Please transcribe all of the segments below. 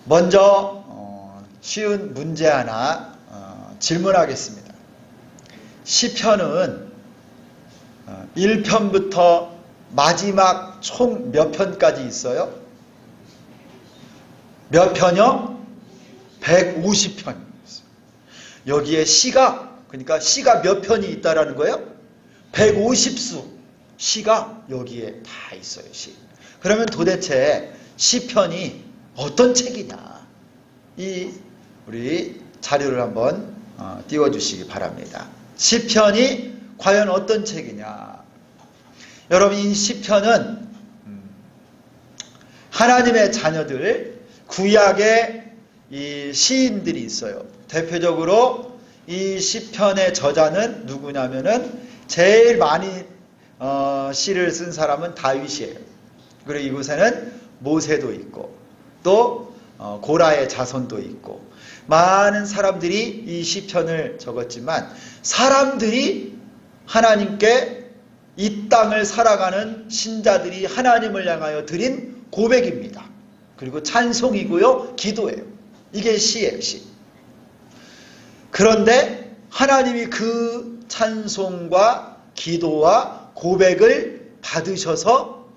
먼저 쉬운 문제 하나 질문하겠습니다. 시편은 1편부터 마지막 총 몇 편까지 있어요? 몇 편이요? 150편. 여기에 시가, 그러니까 시가 몇 편이 있다라는 거예요? 150수 시가 여기에 다 있어요. 시. 그러면 도대체 시편이 어떤 책이냐? 우리 자료를 한번 띄워주시기 바랍니다. 시편이 과연 어떤 책이냐? 여러분, 이 시편은 하나님의 자녀들, 구약의 이 시인들이 있어요. 대표적으로 이 시편의 저자는 누구냐면은 제일 많이 시를 쓴 사람은 다윗이에요. 그리고 이곳에는 모세도 있고 또 고라의 자손도 있고 많은 사람들이 이 시편을 적었지만, 사람들이 하나님께 이 땅을 살아가는 신자들이 하나님을 향하여 드린 고백입니다. 그리고 찬송이고요, 기도예요. 이게 시예요, 시. 그런데 하나님이 그 찬송과 기도와 고백을 받으셔서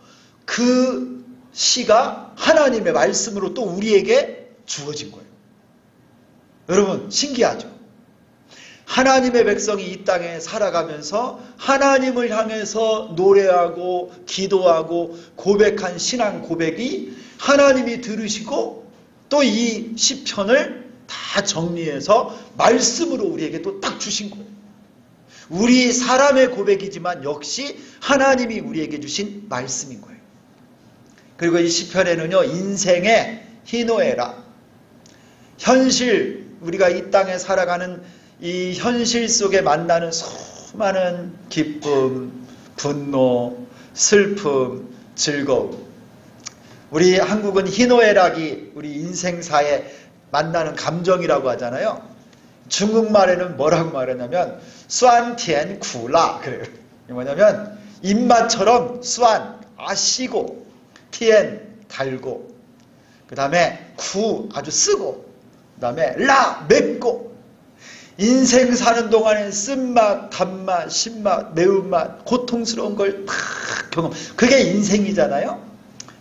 그 시가 하나님의 말씀으로 또 우리에게 주어진 거예요. 여러분, 신기하죠? 하나님의 백성이 이 땅에 살아가면서 하나님을 향해서 노래하고 기도하고 고백한 신앙 고백이 하나님이 들으시고 또 이 시편을 다 정리해서 말씀으로 우리에게 또 딱 주신 거예요. 우리 사람의 고백이지만 역시 하나님이 우리에게 주신 말씀인 거예요. 그리고 이 시편에는요, 인생의 희노애락, 현실, 우리가 이 땅에 살아가는 이 현실 속에 만나는 수많은 기쁨, 분노, 슬픔, 즐거움. 우리 한국은 희노애락이 우리 인생사에 만나는 감정이라고 하잖아요. 중국말에는 뭐라고 말하냐면 수안티엔 구라 그래요. 뭐냐면 입맛처럼 수안 아시고, 티엔 달고, 그 다음에 구 아주 쓰고, 그 다음에 라 맵고. 인생 사는 동안에 쓴맛, 단맛, 신맛, 매운맛, 고통스러운 걸 다 경험. 그게 인생이잖아요.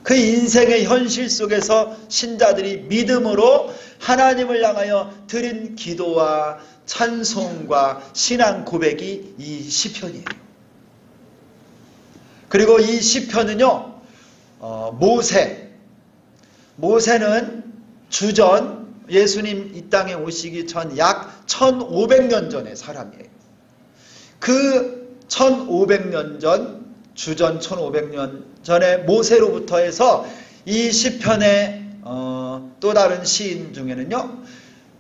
그 인생의 현실 속에서 신자들이 믿음으로 하나님을 향하여 드린 기도와 찬송과 신앙 고백이 이 시편이에요. 그리고 이 시편은요, 모세는 주전, 예수님 이 땅에 오시기 전 약 1500년 전의 사람이에요. 그 1500년 전, 주전 1500년 전에 모세로부터 해서 이 시편의 또 다른 시인 중에는요,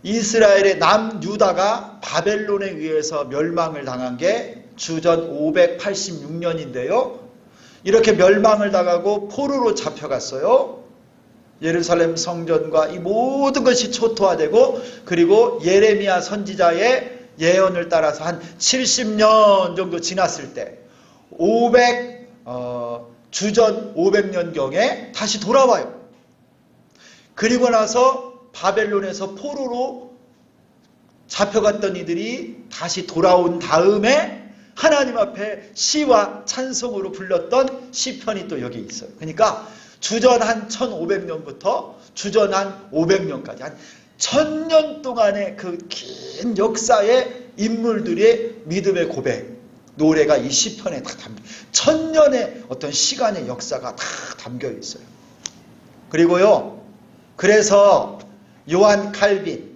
이스라엘의 남유다가 바벨론에 의해서 멸망을 당한 게 주전 586년인데요. 이렇게 멸망을 당하고 포로로 잡혀갔어요. 예루살렘 성전과 이 모든 것이 초토화되고, 그리고 예레미야 선지자의 예언을 따라서 한 70년 정도 지났을 때 주전 500년경에 다시 돌아와요. 그리고 나서 바벨론에서 포로로 잡혀갔던 이들이 다시 돌아온 다음에 하나님 앞에 시와 찬송으로 불렀던 시편이 또 여기 있어요. 그러니까 주전 한 1500년부터 주전 한 500년까지 한 1000년 동안의 그 긴 역사의 인물들의 믿음의 고백, 노래가 이 시편에 다 담겨, 1000년의 어떤 시간의 역사가 다 담겨 있어요. 그리고요, 그래서 요한 칼빈,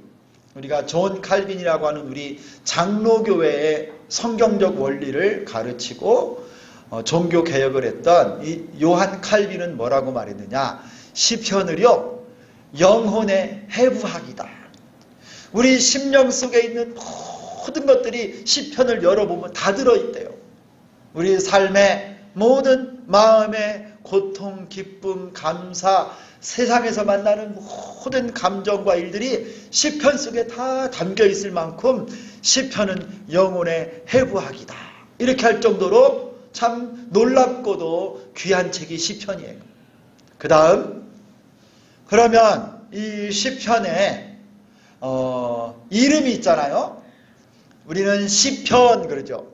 우리가 존 칼빈이라고 하는 우리 장로교회의 성경적 원리를 가르치고 종교 개혁을 했던 이 요한 칼빈은 뭐라고 말했느냐? 시편을요, 영혼의 해부학이다. 우리 심령 속에 있는 모든 것들이 시편을 열어보면 다 들어있대요. 우리 삶의 모든 마음의 고통, 기쁨, 감사, 세상에서 만나는 모든 감정과 일들이 시편 속에 다 담겨 있을 만큼 시편은 영혼의 해부학이다. 이렇게 할 정도로 참 놀랍고도 귀한 책이 시편이에요. 그 다음, 그러면 이 시편에 이름이 있잖아요. 우리는 시편 그러죠.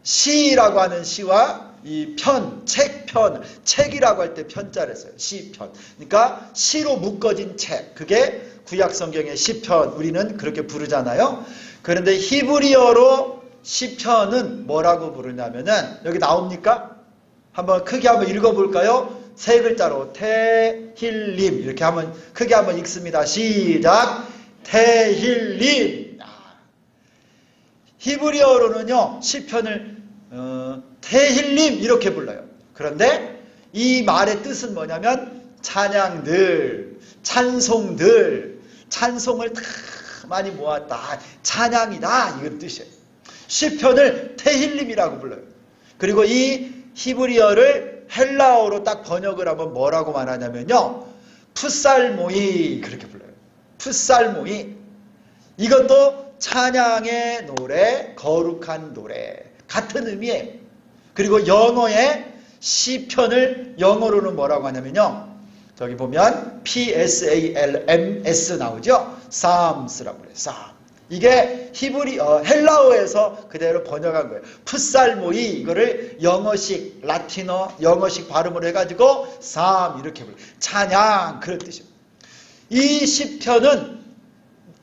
시라고 하는 시와 이 편, 책편, 책이라고 할 때 편자를 써요. 시편. 그러니까 시로 묶어진 책. 그게 구약 성경의 시편. 우리는 그렇게 부르잖아요. 그런데 히브리어로 시편은 뭐라고 부르냐면은 여기 나옵니까? 한번 크게 한번 읽어볼까요? 세 글자로 테힐림 이렇게 한번 크게 한번 읽습니다. 시작. 테힐림. 히브리어로는요 시편을 테힐림 이렇게 불러요. 그런데 이 말의 뜻은 뭐냐면 찬양들, 찬송들, 찬송을 다 많이 모았다. 찬양이다 이런 뜻이에요. 시편을 테힐림이라고 불러요. 그리고 이 히브리어를 헬라어로 딱 번역을 하면 뭐라고 말하냐면요. 푸살모이 그렇게 불러요. 푸살모이. 이것도 찬양의 노래, 거룩한 노래 같은 의미예요. 그리고 영어의 시편을 영어로는 뭐라고 하냐면요. 저기 보면 Psalms 나오죠. Psalms라고 그래요. Psalm. 이게 헬라어에서 그대로 번역한 거예요. 풋살모이 이거를 영어식 라틴어 영어식 발음으로 해가지고 Psalm 이렇게 불러요. 찬양 그런 뜻이에요. 이 시편은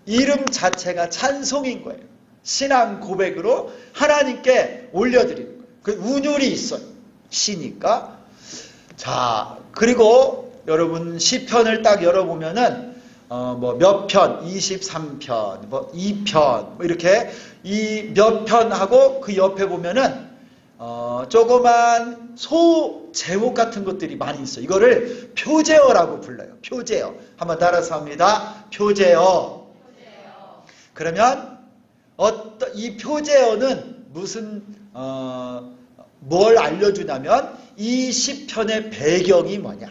이름 자체가 찬송인 거예요. 신앙 고백으로 하나님께 올려드리는 거예요. 그 운율이 있어요. 시니까. 자, 그리고 여러분 시편을 딱 열어보면은 뭐 몇 편, 23편, 뭐 2편, 뭐 이렇게 이 몇 편하고 그 옆에 보면은 조그만 소 제목 같은 것들이 많이 있어요. 이거를 표제어라고 불러요. 표제어. 한번 따라서 합니다. 표제어. 그러면 이 표제어는 무슨 뭘 알려주냐면 이 시편의 배경이 뭐냐.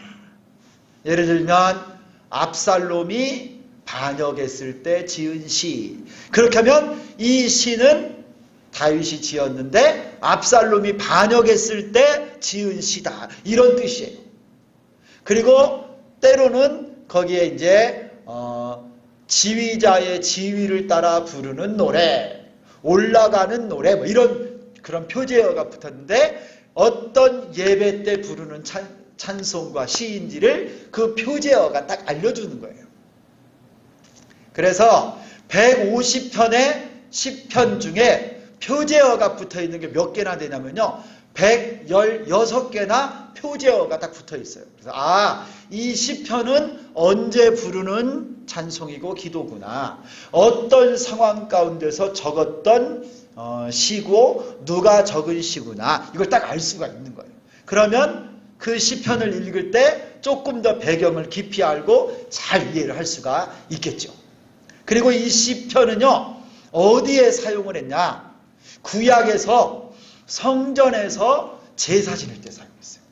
예를 들면 압살롬이 반역했을 때 지은 시. 그렇게 하면 이 시는 다윗이 지었는데 압살롬이 반역했을 때 지은 시다. 이런 뜻이에요. 그리고 때로는 거기에 이제 지휘자의 지휘를 따라 부르는 노래, 올라가는 노래 뭐 이런 그런 표제어가 붙었는데 어떤 예배 때 부르는 찬송과 시인지를 그 표제어가 딱 알려주는 거예요. 그래서 150편의 시편 중에 표제어가 붙어있는 게 몇 개나 되냐면요. 116개나 표제어가 딱 붙어있어요. 그래서 이 시편은 언제 부르는 찬송이고 기도구나. 어떤 상황 가운데서 적었던 시고 누가 적은 시구나. 이걸 딱 알 수가 있는 거예요. 그러면 그 시편을 읽을 때 조금 더 배경을 깊이 알고 잘 이해를 할 수가 있겠죠. 그리고 이 시편은요. 어디에 사용을 했냐. 구약에서 성전에서 제사 지낼 때 사용했어요.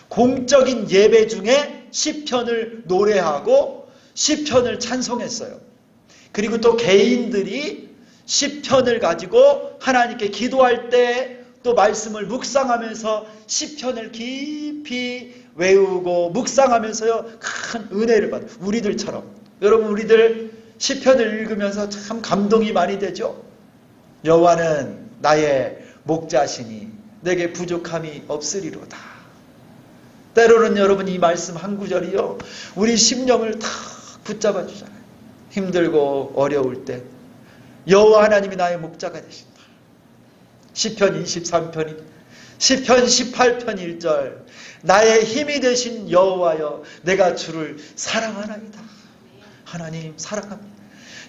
공적인 예배 중에 시편을 노래하고 시편을 찬송했어요. 그리고 또 개인들이 시편을 가지고 하나님께 기도할 때 또 말씀을 묵상하면서 시편을 깊이 외우고 묵상하면서요 큰 은혜를 받아요. 우리들처럼. 여러분 우리들 시편을 읽으면서 참 감동이 많이 되죠. 여호와는 나의 목자시니 내게 부족함이 없으리로다. 때로는 여러분 이 말씀 한 구절이요 우리 심령을 탁 붙잡아 주잖아요. 힘들고 어려울 때 여호와 하나님이 나의 목자가 되신다. 시편 23편이 시편 18편 1절 나의 힘이 되신 여호와여 내가 주를 사랑하나이다. 하나님 사랑합니다.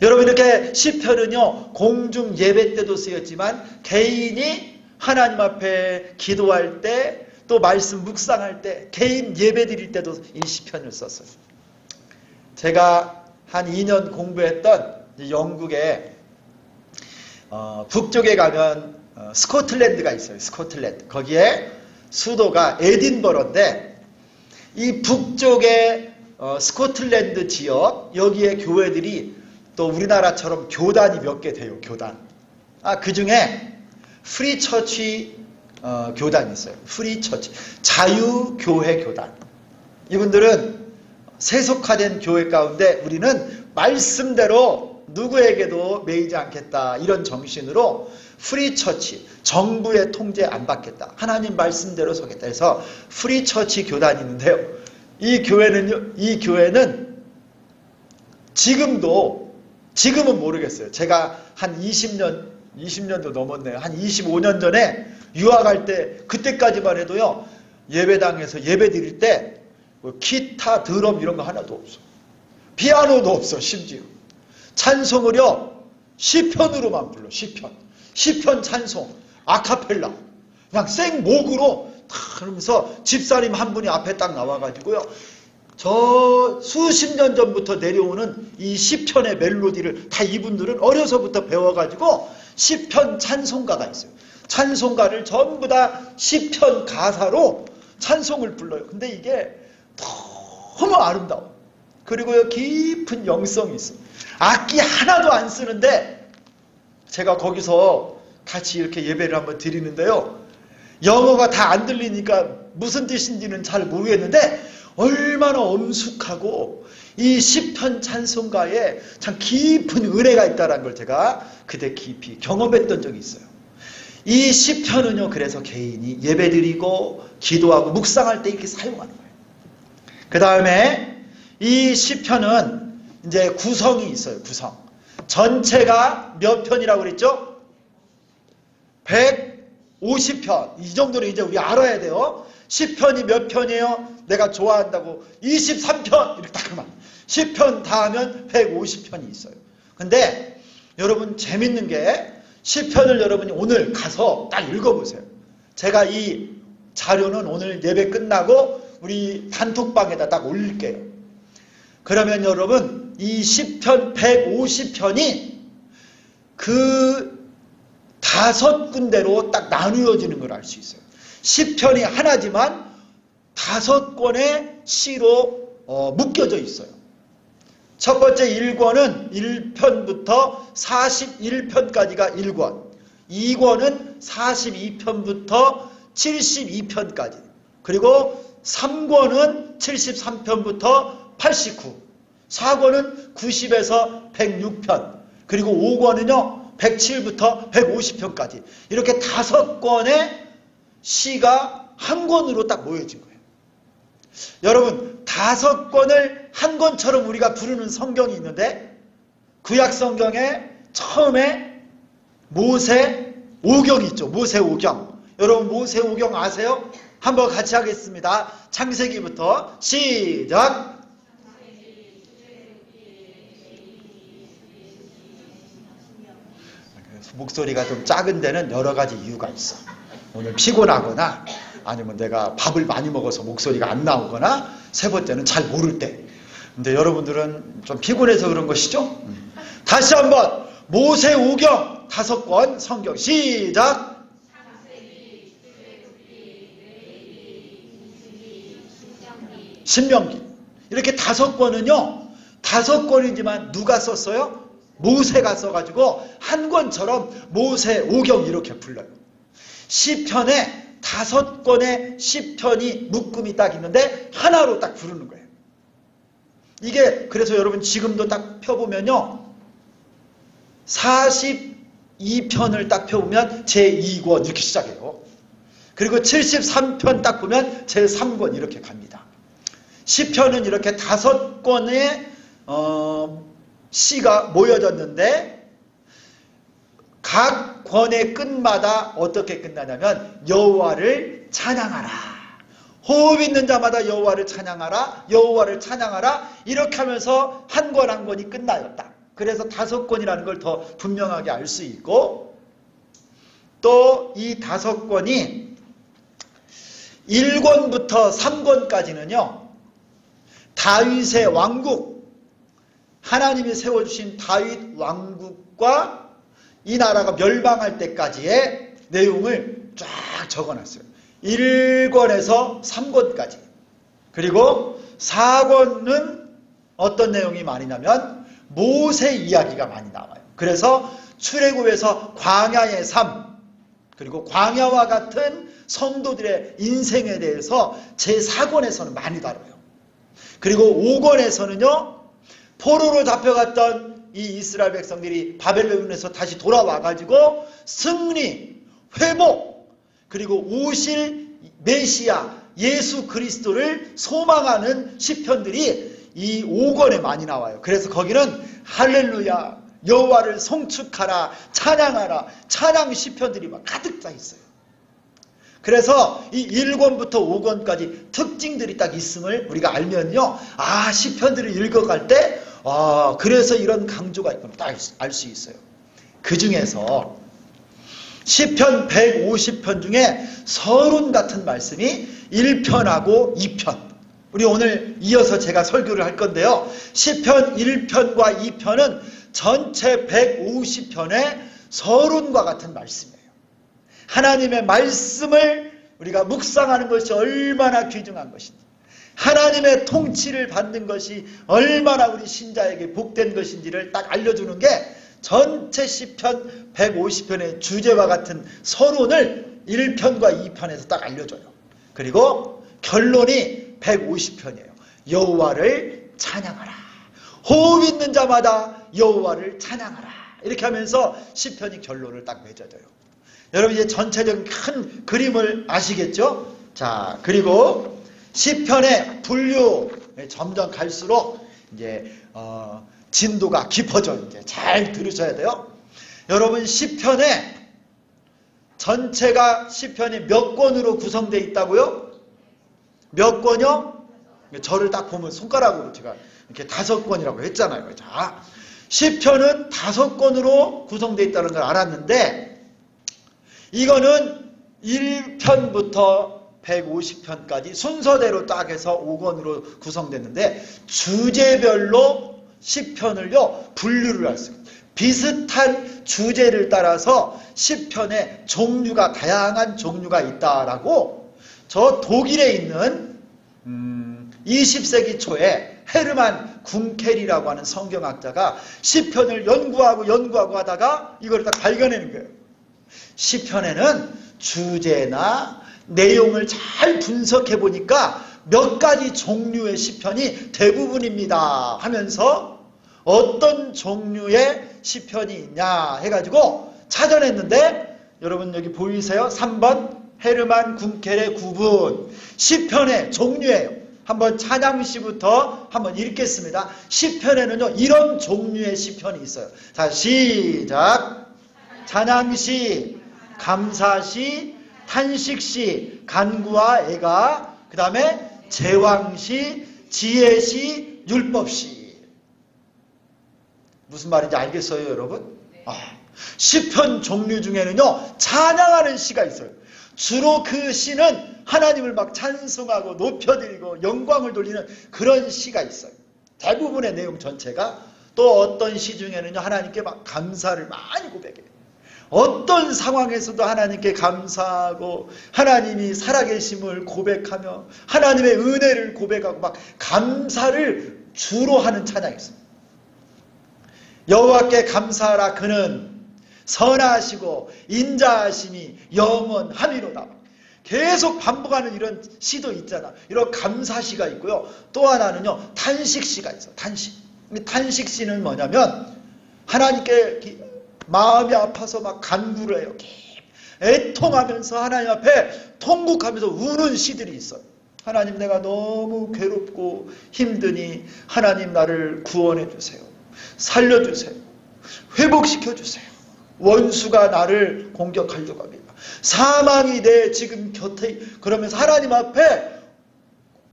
여러분 이렇게 시편은요 공중 예배 때도 쓰였지만 개인이 하나님 앞에 기도할 때 또 말씀 묵상할 때 개인 예배 드릴 때도 이 시편을 썼어요. 제가 한 2년 공부했던 영국의 북쪽에 가면 스코틀랜드가 있어요. 스코틀랜드. 거기에 수도가 에딘버러인데 이 북쪽의 스코틀랜드 지역 여기에 교회들이 또 우리나라처럼 교단이 몇 개 돼요. 교단. 그 중에 프리처치 교단이 있어요. 프리처치 자유교회 교단. 이분들은 세속화된 교회 가운데 우리는 말씀대로 누구에게도 매이지 않겠다, 이런 정신으로 프리처치, 정부의 통제 안 받겠다, 하나님 말씀대로 서겠다 해서 프리처치 교단이 있는데요. 이 교회는 지금은 모르겠어요. 제가 한 20년도 넘었네요. 한 25년 전에 유학할 때, 그때까지만 해도요, 예배당에서 예배 드릴 때 기타, 드럼 이런 거 하나도 없어. 피아노도 없어. 심지어 찬송을요 시편으로만 불러. 시편 찬송 아카펠라, 그냥 생목으로 다 하면서 집사님 한 분이 앞에 딱 나와가지고요, 저 수십 년 전부터 내려오는 이 시편의 멜로디를 다 이분들은 어려서부터 배워가지고 시편 찬송가가 있어요. 찬송가를 전부 다 시편 가사로 찬송을 불러요. 근데 이게 너무 아름다워. 그리고요, 깊은 영성이 있어. 악기 하나도 안 쓰는데, 제가 거기서 같이 이렇게 예배를 한번 드리는데요, 영어가 다 안 들리니까 무슨 뜻인지는 잘 모르겠는데 얼마나 엄숙하고 이 시편 찬송가에 참 깊은 은혜가 있다는 걸 제가 그때 깊이 경험했던 적이 있어요. 이 시편은요, 그래서 개인이 예배드리고 기도하고 묵상할 때 이렇게 사용하는 거예요. 그 다음에 이 시편은 이제 구성이 있어요. 구성. 전체가 몇 편이라고 그랬죠? 150편. 이 정도는 이제 우리 알아야 돼요. 시편이 몇 편이에요? 내가 좋아한다고 23편 이렇게 딱 하면, 시편 다 하면 150편이 있어요. 근데 여러분 재밌는 게, 시편을 여러분이 오늘 가서 딱 읽어보세요. 제가 이 자료는 오늘 예배 끝나고 우리 단톡방에다 딱 올릴게요. 그러면 여러분 이 시편 150편이 그 5군데로 딱 나누어지는 걸 알 수 있어요. 시편이 하나지만 5권의 시로 묶여져 있어요. 첫 번째 1권은 1편부터 41편까지가 1권, 2권은 42편부터 72편까지, 그리고 3권은 73편부터 89, 4권은 90에서 106편, 그리고 5권은요 107부터 150편까지, 이렇게 5권의 시가 한 권으로 딱 모여진 거예요. 여러분 5권을 한 권처럼 우리가 부르는 성경이 있는데, 구약 성경에 처음에 모세오경이 있죠. 모세오경. 여러분 모세오경 아세요? 한번 같이 하겠습니다. 창세기부터 시작. 목소리가 좀 작은 데는 여러 가지 이유가 있어. 오늘 피곤하거나, 아니면 내가 밥을 많이 먹어서 목소리가 안 나오거나, 세 번째는 잘 모를 때. 근데 여러분들은 좀 피곤해서 그런 것이죠? 다시 한번 모세오경 5권 성경 시작. 신명기. 이렇게 5권은요 5권이지만 누가 썼어요? 모세가 써가지고 한 권처럼 모세오경 이렇게 불러요. 시편에 5권의 시편이 묶음이 딱 있는데 하나로 딱 부르는 거예요. 이게 그래서 여러분 지금도 딱 펴보면요 42편을 딱 펴보면 제2권 이렇게 시작해요. 그리고 73편 딱 보면 제3권 이렇게 갑니다. 시편은 이렇게 5권의 시가 모여졌는데, 각 권의 끝마다 어떻게 끝나냐면 여호와를 찬양하라, 호흡 있는 자마다 여호와를 찬양하라, 여호와를 찬양하라, 이렇게 하면서 한 권 한 권이 끝나요. 딱. 그래서 5권이라는 걸 더 분명하게 알 수 있고, 또 이 5권이 1권부터 3권까지는요 다윗의 왕국, 하나님이 세워주신 다윗 왕국과 이 나라가 멸망할 때까지의 내용을 쫙 적어놨어요. 1권에서 3권까지. 그리고 4권은 어떤 내용이 많이 나면 모세 이야기가 많이 나와요. 그래서 출애굽에서 광야의 삶, 그리고 광야와 같은 성도들의 인생에 대해서 제4권에서는 많이 다뤄요. 그리고 5권에서는요, 포로로 잡혀갔던 이 이스라엘 백성들이 바벨론에서 다시 돌아와가지고 승리, 회복, 그리고 오실 메시아 예수 그리스도를 소망하는 시편들이 이 5권에 많이 나와요. 그래서 거기는 할렐루야, 여호와를 송축하라, 찬양하라, 찬양 시편들이 막 가득 차 있어요. 그래서 이 1권부터 5권까지 특징들이 딱 있음을 우리가 알면요, 아, 시편들을 읽어갈 때 그래서 이런 강조가 있구나 딱 알 수 있어요. 그 중에서 시편 150편 중에 서론 같은 말씀이 1편하고 2편, 우리 오늘 이어서 제가 설교를 할 건데요, 시편 1편과 2편은 전체 150편의 서론과 같은 말씀이에요. 하나님의 말씀을 우리가 묵상하는 것이 얼마나 귀중한 것인지, 하나님의 통치를 받는 것이 얼마나 우리 신자에게 복된 것인지를 딱 알려주는 게 전체 시편 150편의 주제와 같은 서론을 1편과 2편에서 딱 알려줘요. 그리고 결론이 150편이에요. 여호와를 찬양하라. 호흡 있는 자마다 여호와를 찬양하라. 이렇게 하면서 시편이 결론을 딱 맺어줘요. 여러분 이제 전체적인 큰 그림을 아시겠죠? 자, 그리고 시편의 분류 점점 갈수록 이제 진도가 깊어져. 이제 잘 들으셔야 돼요. 여러분 시편에 전체가 시편이 몇 권으로 구성되어 있다고요? 몇 권이요? 저를 딱 보면 손가락으로 제가 이렇게 5권이라고 했잖아요. 자, 시편은 5권으로 구성되어 있다는 걸 알았는데, 이거는 1편부터 150편까지 순서대로 딱 해서 5권으로 구성됐는데, 주제별로 시편을요 분류를 할 수 있어요. 비슷한 주제를 따라서 시편의 종류가, 다양한 종류가 있다라고 저 독일에 있는 20세기 초에 헤르만 궁켈이라고 하는 성경학자가 시편을 연구하고 하다가 이걸 딱 발견하는 거예요. 시편에는 주제나 내용을 잘 분석해 보니까 몇 가지 종류의 시편이 대부분입니다 하면서 어떤 종류의 시편이 있냐 해가지고 찾아냈는데, 여러분 여기 보이세요? 3번 헤르만 궁켈의 구분, 시편의 종류예요. 한번 찬양시부터 한번 읽겠습니다. 시편에는요 이런 종류의 시편이 있어요. 자, 시작. 찬양시, 감사시, 탄식시, 간구와 애가, 그 다음에 제왕시, 지혜시, 율법시. 무슨 말인지 알겠어요, 여러분? 시편 종류 중에는요 찬양하는 시가 있어요. 주로 그 시는 하나님을 막 찬송하고 높여드리고 영광을 돌리는 그런 시가 있어요. 대부분의 내용 전체가. 또 어떤 시 중에는요 하나님께 막 감사를 많이 고백해요. 어떤 상황에서도 하나님께 감사하고 하나님이 살아계심을 고백하며 하나님의 은혜를 고백하고 막 감사를 주로 하는 찬양이 있습니다. 여호와께 감사하라, 그는 선하시고 인자하심이 영원하미로다. 계속 반복하는 이런 시도 있잖아. 이런 감사시가 있고요. 또 하나는요 탄식시가 있어. 탄식시는 뭐냐면 하나님께 마음이 아파서 막 간구를 해요. 애통하면서 하나님 앞에 통곡하면서 우는 시들이 있어요. 하나님, 내가 너무 괴롭고 힘드니 하나님 나를 구원해 주세요. 살려주세요. 회복시켜주세요. 원수가 나를 공격하려고 합니다. 사망이 내 지금 곁에, 그러면서 하나님 앞에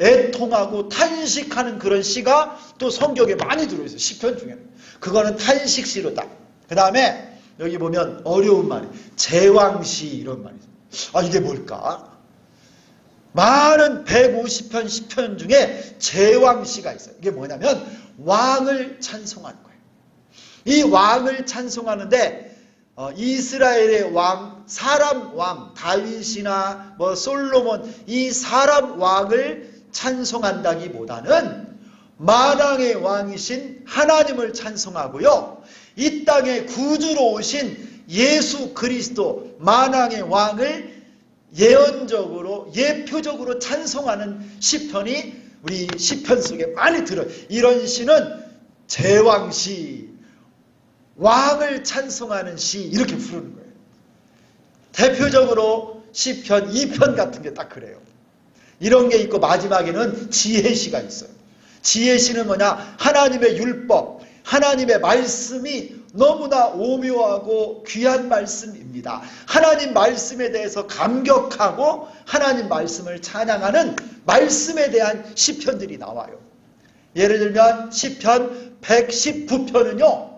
애통하고 탄식하는 그런 시가 또 성경에 많이 들어있어요. 시편 중에는. 그거는 탄식시로다. 그 다음에 여기 보면 어려운 말이 제왕시, 이런 말이 있어요. 이게 뭘까? 많은 150편 시편 중에 제왕시가 있어요. 이게 뭐냐면 왕을 찬송하는 거예요. 이 왕을 찬송하는데 이스라엘의 왕, 사람 왕, 다윗이나 솔로몬, 이 사람 왕을 찬송한다기보다는 만왕의 왕이신 하나님을 찬송하고요, 이 땅에 구주로 오신 예수 그리스도 만왕의 왕을 예언적으로, 예표적으로 찬송하는 시편이 우리 시편 속에 많이 들어요. 이런 시는 제왕시, 왕을 찬송하는 시 이렇게 부르는 거예요. 대표적으로 시편 2편 같은 게 딱 그래요. 이런 게 있고 마지막에는 지혜시가 있어요. 지혜시는 뭐냐? 하나님의 율법, 하나님의 말씀이 너무나 오묘하고 귀한 말씀입니다. 하나님 말씀에 대해서 감격하고 하나님 말씀을 찬양하는 말씀에 대한 시편들이 나와요. 예를 들면 시편 119편은요.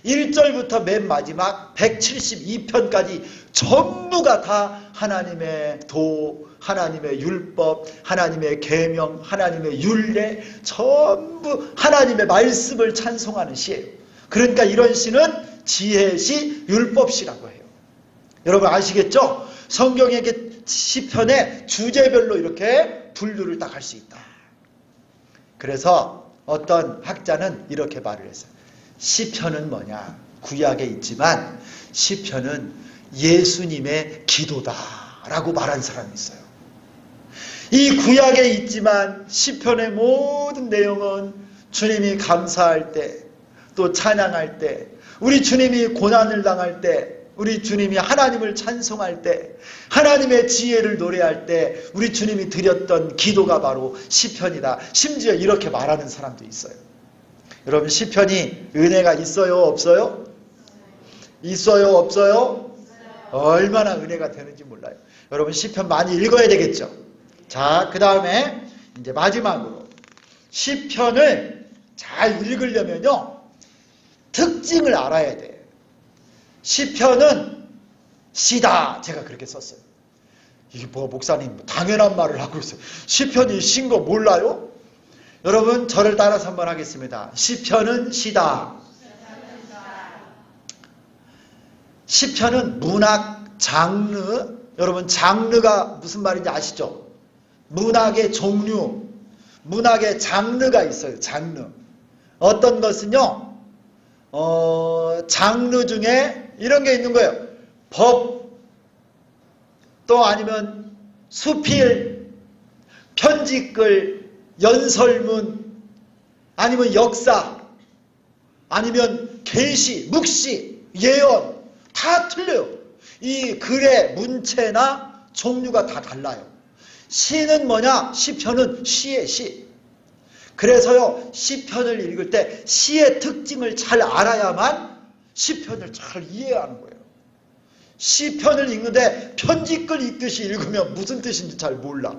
1절부터 맨 마지막 172편까지 전부가 다 하나님의 도, 하나님의 율법, 하나님의 계명, 하나님의 율례, 전부 하나님의 말씀을 찬송하는 시예요. 그러니까 이런 시는 지혜시, 율법시라고 해요. 여러분 아시겠죠? 성경의 시편의 주제별로 이렇게 분류를 딱 할 수 있다. 그래서 어떤 학자는 이렇게 말을 했어요. 시편은 뭐냐? 구약에 있지만 시편은 예수님의 기도다라고 말한 사람이 있어요. 이 구약에 있지만 시편의 모든 내용은 주님이 감사할 때, 또 찬양할 때, 우리 주님이 고난을 당할 때, 우리 주님이 하나님을 찬송할 때, 하나님의 지혜를 노래할 때 우리 주님이 드렸던 기도가 바로 시편이다. 심지어 이렇게 말하는 사람도 있어요. 여러분 시편이 은혜가 있어요? 없어요? 있어요? 없어요? 얼마나 은혜가 되는지 몰라요. 여러분 시편 많이 읽어야 되겠죠? 자, 그 다음에 이제 마지막으로 시편을 잘 읽으려면요 특징을 알아야 돼요. 시편은 시다. 제가 그렇게 썼어요. 이게 뭐 목사님 당연한 말을 하고 있어요. 시편이 신 거 몰라요? 여러분 저를 따라서 한번 하겠습니다. 시편은 시다. 시편은 문학 장르. 여러분 장르가 무슨 말인지 아시죠? 문학의 종류, 문학의 장르가 있어요. 장르. 어떤 것은요 장르 중에 이런 게 있는 거예요. 법, 또 아니면 수필, 편지글, 연설문, 아니면 역사, 아니면 계시, 묵시, 예언 다 틀려요. 이 글의 문체나 종류가 다 달라요. 시는 뭐냐? 시편은 시의 시. 그래서요 시편을 읽을 때 시의 특징을 잘 알아야만 시편을 잘 이해하는 거예요. 시편을 읽는데 편지글 읽듯이 읽으면 무슨 뜻인지 잘 몰라.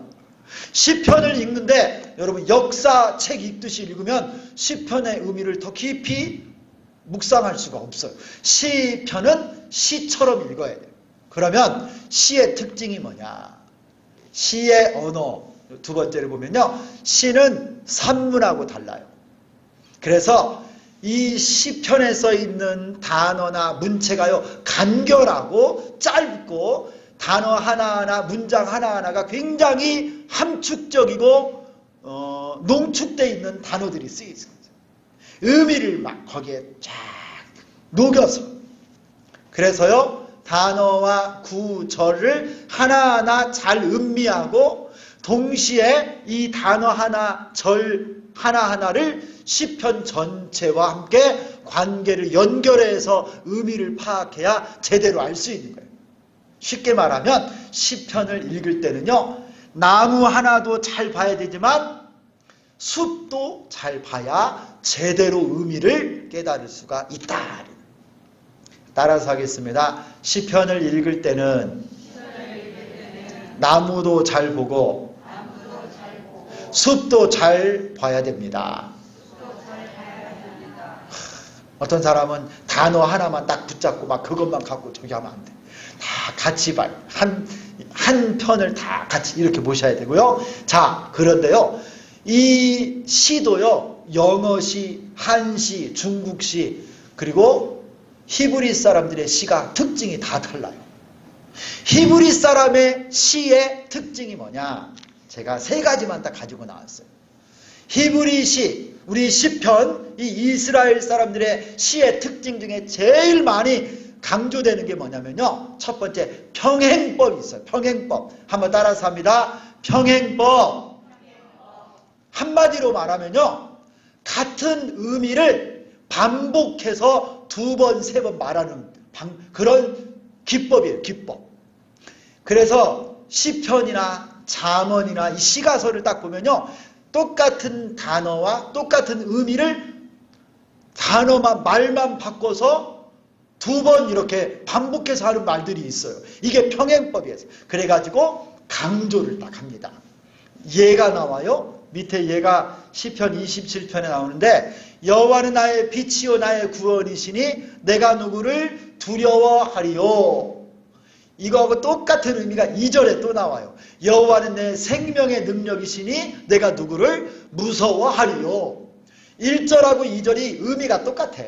시편을 읽는데 여러분 역사책 읽듯이 읽으면 시편의 의미를 더 깊이 묵상할 수가 없어요. 시편은 시처럼 읽어야 돼요. 그러면 시의 특징이 뭐냐? 시의 언어 두 번째를 보면요 시는 산문하고 달라요. 그래서 이 시편에 써 있는 단어나 문체가요 간결하고 짧고 단어 하나하나 문장 하나하나가 굉장히 함축적이고 농축되어 있는 단어들이 쓰여 있습니다. 의미를 막 거기에 쫙 녹여서. 그래서요 단어와 구절을 하나하나 잘 음미하고 동시에 이 단어 하나, 절 하나하나를 시편 전체와 함께 관계를 연결해서 의미를 파악해야 제대로 알 수 있는 거예요. 쉽게 말하면 시편을 읽을 때는요 나무 하나도 잘 봐야 되지만 숲도 잘 봐야 제대로 의미를 깨달을 수가 있다. 따라서 하겠습니다. 시편을 읽을 때는 나무도 잘 보고 숲도 잘 봐야 됩니다. 어떤 사람은 단어 하나만 딱 붙잡고 막 그것만 갖고 저기 하면 안 돼. 다 같이 봐요. 한 편을 다 같이 이렇게 보셔야 되고요. 자, 그런데요. 이 시도요. 영어시, 한시, 중국시, 그리고 히브리 사람들의 시가 특징이 다 달라요. 히브리 사람의 시의 특징이 뭐냐? 제가 세 가지만 딱 가지고 나왔어요. 히브리 시, 우리 시편, 이 이스라엘 사람들의 시의 특징 중에 제일 많이 강조되는 게 뭐냐면요. 첫 번째, 평행법이 있어요. 평행법. 한번 따라서 합니다. 평행법. 한마디로 말하면요, 같은 의미를 반복해서 2번, 3번 말하는 그런 기법이에요. 기법. 그래서 시편이나 잠언이나 이 시가서를 딱 보면요, 똑같은 단어와 똑같은 의미를 단어만 말만 바꿔서 2번 이렇게 반복해서 하는 말들이 있어요. 이게 평행법이에요. 그래가지고 강조를 딱 합니다. 예가 나와요. 밑에 예가 시편 27편에 나오는데, 여호와는 나의 빛이요 나의 구원이시니 내가 누구를 두려워하리요. 이거하고 똑같은 의미가 2절에 또 나와요. 여호와는 내 생명의 능력이시니 내가 누구를 무서워하리요. 1절하고 2절이 의미가 똑같아.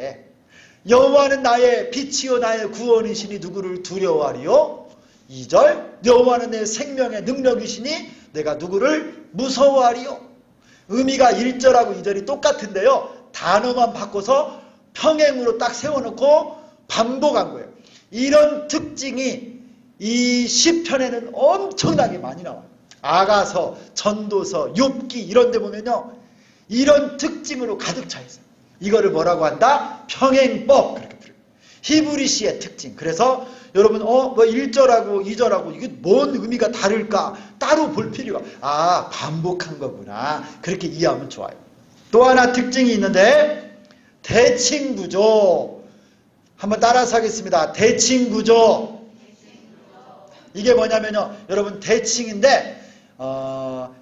여호와는 나의 빛이요 나의 구원이시니 누구를 두려워하리요. 2절, 여호와는 내 생명의 능력이시니 내가 누구를 무서워하리요. 의미가 1절하고 2절이 똑같은데요, 단어만 바꿔서 평행으로 딱 세워놓고 반복한 거예요. 이런 특징이 이 시편에는 엄청나게 많이 나와요. 아가서, 전도서, 욥기 이런 데 보면요, 이런 특징으로 가득 차 있어요. 이거를 뭐라고 한다? 평행법. 그렇게 부르요. 히브리시의 특징. 그래서 여러분 뭐 1절하고 2절하고 이게 뭔 의미가 다를까? 따로 볼 필요가. 반복한 거구나. 그렇게 이해하면 좋아요. 또 하나 특징이 있는데, 대칭구조. 한번 따라서 하겠습니다. 대칭구조. 이게 뭐냐면요, 여러분 대칭인데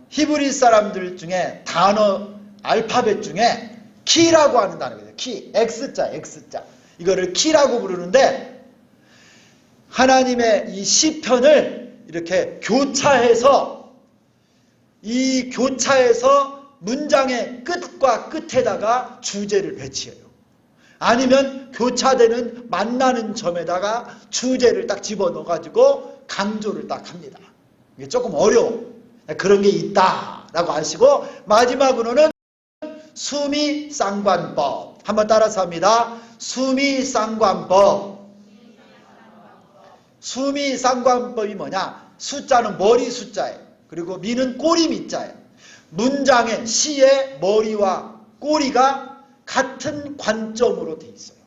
히브리 사람들 중에 단어 알파벳 중에 키라고 하는 단어거든요. 키, X자, X자. 이거를 키라고 부르는데, 하나님의 이 시편을 이렇게 교차해서, 이 교차해서 문장의 끝과 끝에다가 주제를 배치해요. 아니면 교차되는 만나는 점에다가 주제를 딱 집어넣어가지고 강조를 딱 합니다. 이게 조금 어려워. 그런 게 있다라고 아시고, 마지막으로는 수미상관법. 한번 따라서 합니다. 수미상관법. 수미상관법이 뭐냐? 숫자는 머리 숫자예요. 그리고 미는 꼬리 미자예요. 문장의 시의 머리와 꼬리가 같은 관점으로 돼 있어요.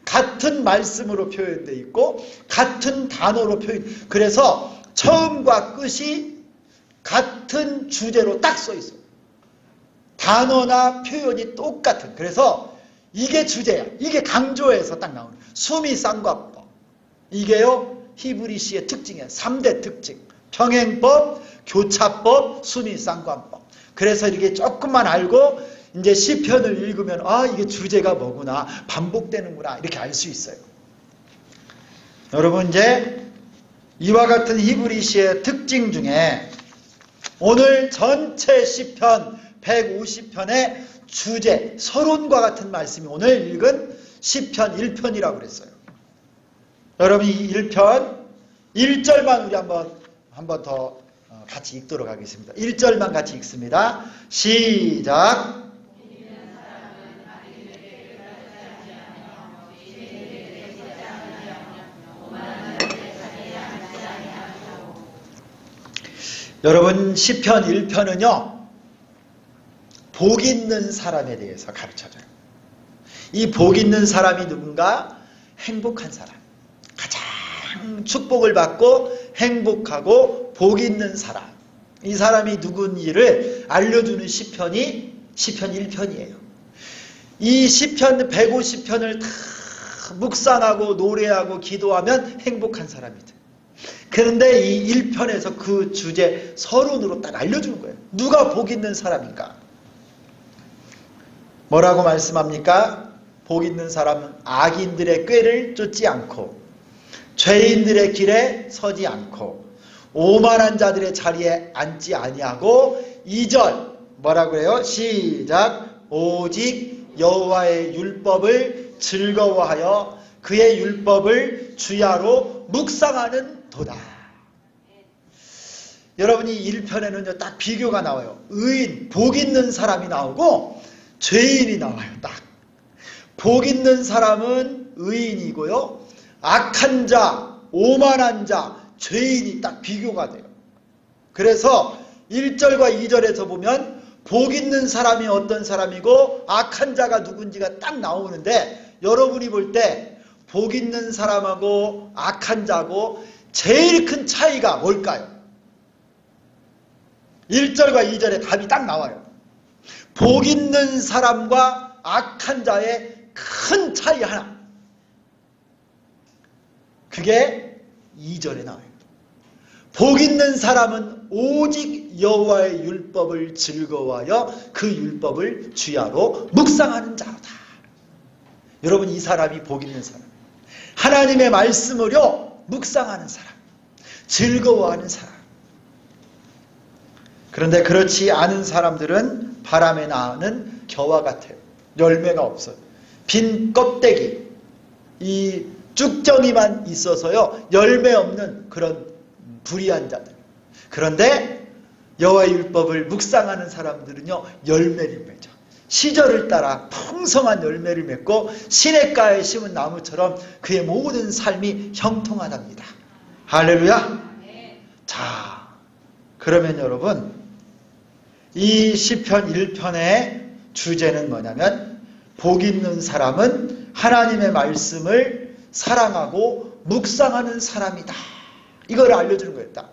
같은 말씀으로 표현되어 있고 같은 단어로 그래서 처음과 끝이 같은 주제로 딱 써 있어요. 단어나 표현이 똑같은. 그래서 이게 주제야. 이게 강조해서 딱 나오는 수미상관법. 이게요, 히브리시의 특징이에요. 3대 특징. 평행법, 교차법, 수미상관법. 그래서 이렇게 조금만 알고 이제 시편을 읽으면 이게 주제가 뭐구나, 반복되는구나, 이렇게 알 수 있어요. 여러분, 이제 이와 같은 히브리시의 특징 중에 오늘 전체 시편 150편의 주제, 서론과 같은 말씀이 오늘 읽은 시편 1편이라고 그랬어요. 여러분, 이 1편 1절만 우리 한번 더 같이 읽도록 하겠습니다. 1절만 같이 읽습니다. 시작. 여러분, 시편 1편은요, 복 있는 사람에 대해서 가르쳐줘요. 이 복 있는 사람이 누군가? 행복한 사람. 가장 축복을 받고 행복하고 복 있는 사람. 이 사람이 누군지를 알려주는 시편이 시편 1편이에요. 이 시편 150편을 다 묵상하고 노래하고 기도하면 행복한 사람이 돼. 그런데 이 1편에서 그 주제 서론으로 딱 알려주는 거예요. 누가 복 있는 사람인가? 뭐라고 말씀합니까? 복 있는 사람은 악인들의 꾀를 쫓지 않고 죄인들의 길에 서지 않고 오만한 자들의 자리에 앉지 아니하고, 2절 뭐라고 그래요? 시작. 오직 여호와의 율법을 즐거워하여 그의 율법을 주야로 묵상하는 도다. 여러분이 1편에는요, 딱 비교가 나와요. 의인, 복 있는 사람이 나오고 죄인이 나와요. 딱. 복 있는 사람은 의인이고요, 악한 자, 오만한 자, 죄인이 딱 비교가 돼요. 그래서 1절과 2절에서 보면 복 있는 사람이 어떤 사람이고 악한 자가 누군지가 딱 나오는데, 여러분이 볼 때 복 있는 사람하고 악한 자하고 제일 큰 차이가 뭘까요? 1절과 2절에 답이 딱 나와요. 복 있는 사람과 악한 자의 큰 차이 하나. 그게 2절에 나와요. 복 있는 사람은 오직 여호와의 율법을 즐거워하여 그 율법을 주야로 묵상하는 자로다. 여러분, 이 사람이 복 있는 사람. 하나님의 말씀을요 묵상하는 사람, 즐거워하는 사람. 그런데 그렇지 않은 사람들은 바람에 나는 겨와 같아요. 열매가 없어요. 빈 껍데기, 이 쭉정이만 있어서요 열매 없는 그런 불의한 자들. 그런데 여호와의 율법을 묵상하는 사람들은요 열매를 맺어. 시절을 따라 풍성한 열매를 맺고 시냇가에 심은 나무처럼 그의 모든 삶이 형통하답니다. 할렐루야. 자, 그러면 여러분, 이 시편 1편의 주제는 뭐냐면, 복 있는 사람은 하나님의 말씀을 사랑하고 묵상하는 사람이다. 이걸 알려주는 거였다.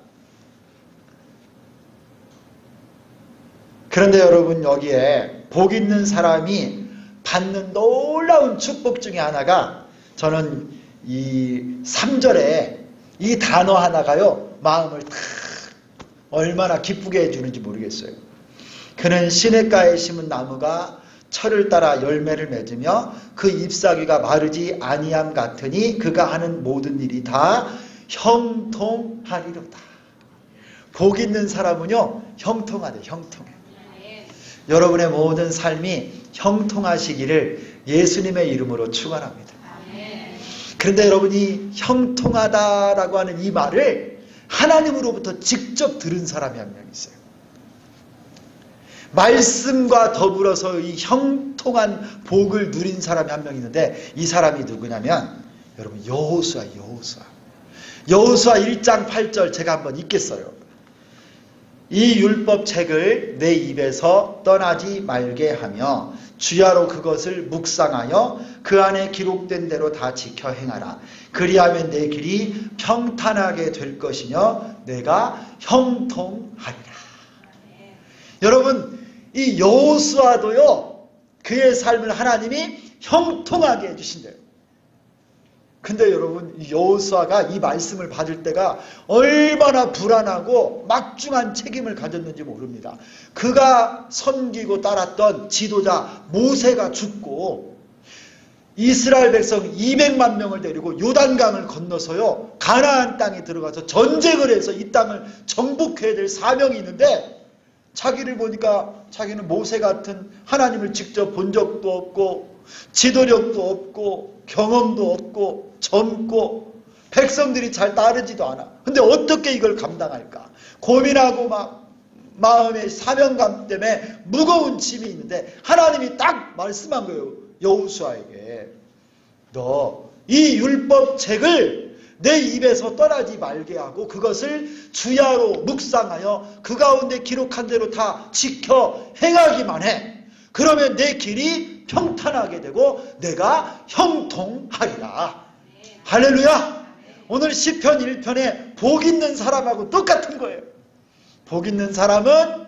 그런데 여러분, 여기에 복 있는 사람이 받는 놀라운 축복 중에 하나가, 저는 이 3절에 이 단어 하나가요 마음을 탁 얼마나 기쁘게 해주는지 모르겠어요. 그는 시냇가에 심은 나무가 철을 따라 열매를 맺으며 그 잎사귀가 마르지 아니함 같으니 그가 하는 모든 일이 다 형통하리로다. 복 있는 사람은요 형통하대. 형통해. 여러분의 모든 삶이 형통하시기를 예수님의 이름으로 축원합니다. 그런데 여러분이 형통하다라고 하는 이 말을 하나님으로부터 직접 들은 사람이 한 명 있어요. 말씀과 더불어서 이 형통한 복을 누린 사람이 한 명 있는데, 이 사람이 누구냐면 여러분 여호수아. 여호수아 1장 8절 제가 한번 읽겠어요. 이 율법책을 내 입에서 떠나지 말게 하며 주야로 그것을 묵상하여 그 안에 기록된 대로 다 지켜 행하라. 그리하면 내 길이 평탄하게 될 것이며 내가 형통하리라. 여러분, 이 여호수아도요 그의 삶을 하나님이 형통하게 해주신대요. 근데 여러분, 이 여호수아가 이 말씀을 받을 때가 얼마나 불안하고 막중한 책임을 가졌는지 모릅니다. 그가 섬기고 따랐던 지도자 모세가 죽고 이스라엘 백성 200만 명을 데리고 요단강을 건너서요 가나안 땅에 들어가서 전쟁을 해서 이 땅을 정복해야 될 사명이 있는데, 자기를 보니까 자기는 모세 같은 하나님을 직접 본 적도 없고 지도력도 없고 경험도 없고 젊고 백성들이 잘 따르지도 않아. 근데 어떻게 이걸 감당할까 고민하고 막 마음의 사명감 때문에 무거운 짐이 있는데, 하나님이 딱 말씀한 거예요. 여호수아에게 너 이 율법책을 내 입에서 떠나지 말게 하고 그것을 주야로 묵상하여 그 가운데 기록한 대로 다 지켜 행하기만 해. 그러면 내 길이 평탄하게 되고 내가 형통하리라. 할렐루야. 오늘 시편 1편에 복 있는 사람하고 똑같은 거예요. 복 있는 사람은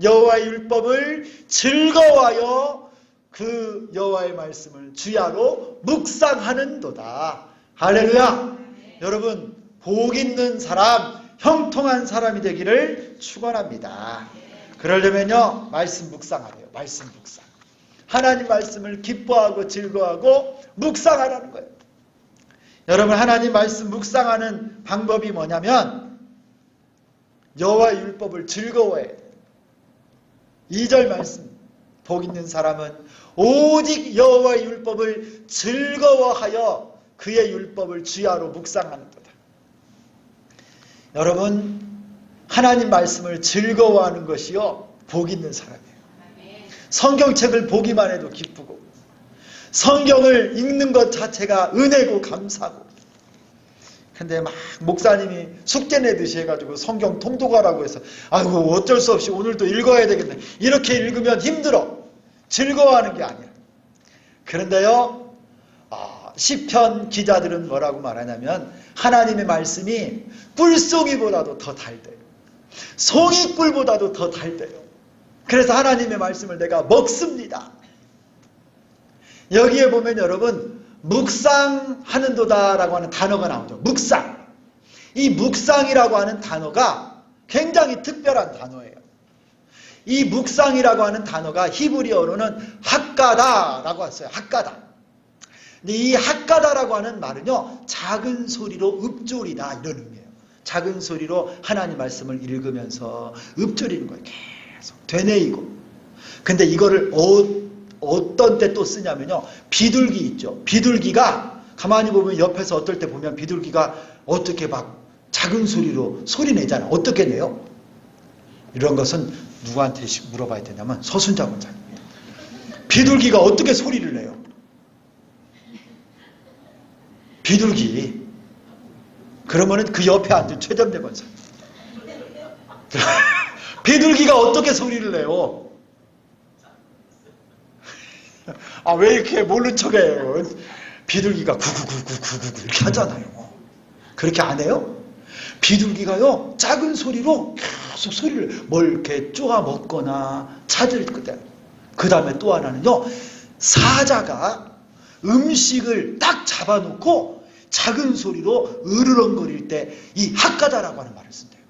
여호와의 율법을 즐거워하여 그 여호와의 말씀을 주야로 묵상하는도다. 할렐루야. 여러분, 복 있는 사람, 형통한 사람이 되기를 축원합니다. 그러려면요 말씀 묵상하래요. 말씀 묵상. 하나님 말씀을 기뻐하고 즐거워하고 묵상하라는 거예요. 여러분, 하나님 말씀 묵상하는 방법이 뭐냐면 여호와의 율법을 즐거워해야 돼요. 2절 말씀, 복 있는 사람은 오직 여호와의 율법을 즐거워하여 그의 율법을 주야로 묵상하는도다. 여러분, 하나님 말씀을 즐거워하는 것이요 복 있는 사람이에요. 성경책을 보기만 해도 기쁘고 성경을 읽는 것 자체가 은혜고 감사고, 근데 막 목사님이 숙제 내듯이 해가지고 성경 통독하라고 해서 아이고 어쩔 수 없이 오늘도 읽어야 되겠네. 이렇게 읽으면 힘들어. 즐거워하는 게 아니라. 그런데요, 시편 기자들은 뭐라고 말하냐면 하나님의 말씀이 꿀송이보다도 더 달대요. 송이꿀보다도 더 달대요. 그래서 하나님의 말씀을 내가 먹습니다. 여기에 보면 여러분 묵상하는도다라고 하는 단어가 나오죠. 묵상. 이 묵상이라고 하는 단어가 굉장히 특별한 단어예요. 이 묵상이라고 하는 단어가 히브리어로는 핫가다라고 했어요. 핫가다. 근데 이 핫가다라고 하는 말은요, 작은 소리로 읊조리다 이런 의미예요. 작은 소리로 하나님 말씀을 읽으면서 읊조리는 거예요. 계속 되뇌이고. 근데 이거를 어떤 때 또 쓰냐면요, 비둘기 있죠. 비둘기가 가만히 보면 옆에서 어떨 때 보면 비둘기가 어떻게 막 작은 소리로 소리 내잖아. 어떻게 내요? 이런 것은 누구한테 물어봐야 되냐면 서순자 원장입니다. 비둘기가 어떻게 소리를 내요? 비둘기. 그러면은 그 옆에 앉은 최점대 권사. 비둘기가 어떻게 소리를 내요? 왜 이렇게 모른 척해요? 비둘기가 구구구구구구구 이렇게 하잖아요. 그렇게 안 해요? 비둘기가요, 작은 소리로 계속 소리를 뭘 이렇게 쪼아 먹거나 찾을 때. 그 다음에 또 하나는요, 사자가 음식을 딱 잡아놓고 작은 소리로 으르렁거릴 때 이 핫가다라고 하는 말을 쓴대요.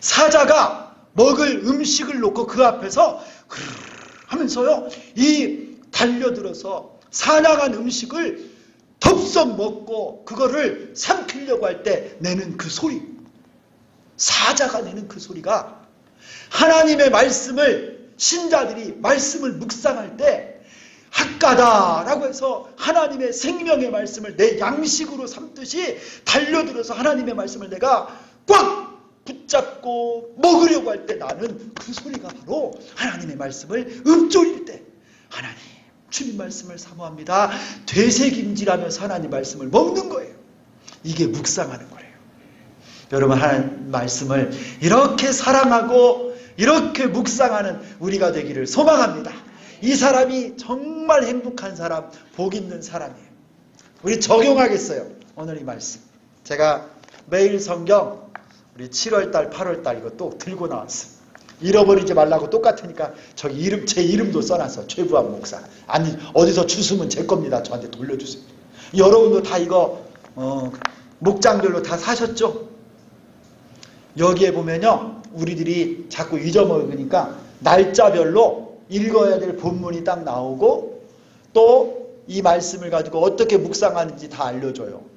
사자가 먹을 음식을 놓고 그 앞에서 하면서요, 이 달려들어서 사냥한 음식을 덥석 먹고 그거를 삼키려고 할 때 내는 그 소리, 사자가 내는 그 소리가 하나님의 말씀을, 신자들이 말씀을 묵상할 때 핫가다라고 해서 하나님의 생명의 말씀을 내 양식으로 삼듯이 달려들어서 하나님의 말씀을 내가 꽉 붙잡고 먹으려고 할 때 나는 그 소리가 바로 하나님의 말씀을 읊조릴 때, 하나님 주님 말씀을 사모합니다, 되새김질하면서 하나님 말씀을 먹는 거예요. 이게 묵상하는 거예요. 여러분, 하나님 말씀을 이렇게 사랑하고 이렇게 묵상하는 우리가 되기를 소망합니다. 이 사람이 정말 행복한 사람, 복 있는 사람이에요. 우리 적용하겠어요. 오늘 이 말씀. 제가 매일 성경 우리 7월달, 8월달 이거 또 들고 나왔어요. 잃어버리지 말라고 똑같으니까 저기 제 이름도 써놨어. 최부한 목사. 아니, 어디서 주스면 제 겁니다. 저한테 돌려주세요. 여러분도 다 이거 목장별로 다 사셨죠? 여기에 보면요, 우리들이 자꾸 잊어먹으니까 날짜별로 읽어야 될 본문이 딱 나오고 또 이 말씀을 가지고 어떻게 묵상하는지 다 알려줘요.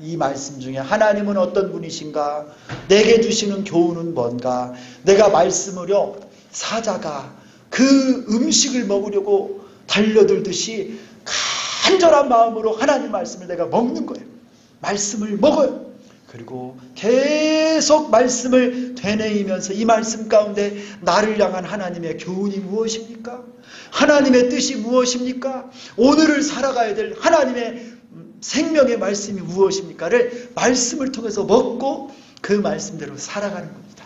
이 말씀 중에 하나님은 어떤 분이신가? 내게 주시는 교훈은 뭔가? 내가 말씀으로 사자가 그 음식을 먹으려고 달려들듯이 간절한 마음으로 하나님 말씀을 내가 먹는 거예요. 말씀을 먹어요. 그리고 계속 말씀을 되뇌이면서 이 말씀 가운데 나를 향한 하나님의 교훈이 무엇입니까? 하나님의 뜻이 무엇입니까? 오늘을 살아가야 될 하나님의 생명의 말씀이 무엇입니까를 말씀을 통해서 먹고 그 말씀대로 살아가는 겁니다.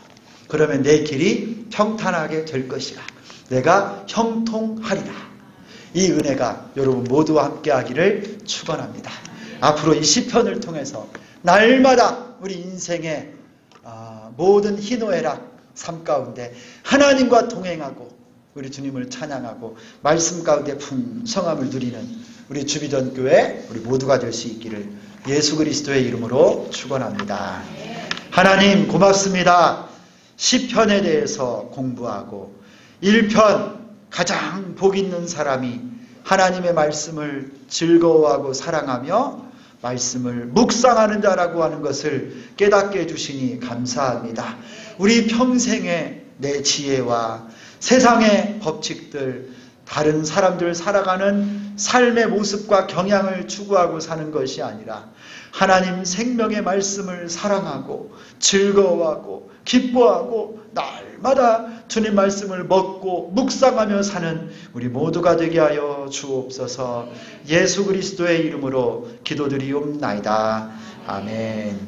그러면 내 길이 평탄하게 될 것이라. 내가 형통하리라. 이 은혜가 여러분 모두와 함께 하기를 축원합니다. 앞으로 이 시편을 통해서 날마다 우리 인생의 모든 희노애락 삶 가운데 하나님과 동행하고 우리 주님을 찬양하고 말씀 가운데 풍성함을 누리는 우리 주비전 교회 우리 모두가 될 수 있기를 예수 그리스도의 이름으로 축원합니다. 하나님 고맙습니다. 시편에 대해서 공부하고 1편 가장 복 있는 사람이 하나님의 말씀을 즐거워하고 사랑하며 말씀을 묵상하는 자라고 하는 것을 깨닫게 해주시니 감사합니다. 우리 평생에 내 지혜와 세상의 법칙들, 다른 사람들 살아가는 삶의 모습과 경향을 추구하고 사는 것이 아니라 하나님 생명의 말씀을 사랑하고 즐거워하고 기뻐하고 날마다 주님 말씀을 먹고 묵상하며 사는 우리 모두가 되게 하여 주옵소서. 예수 그리스도의 이름으로 기도드리옵나이다. 아멘.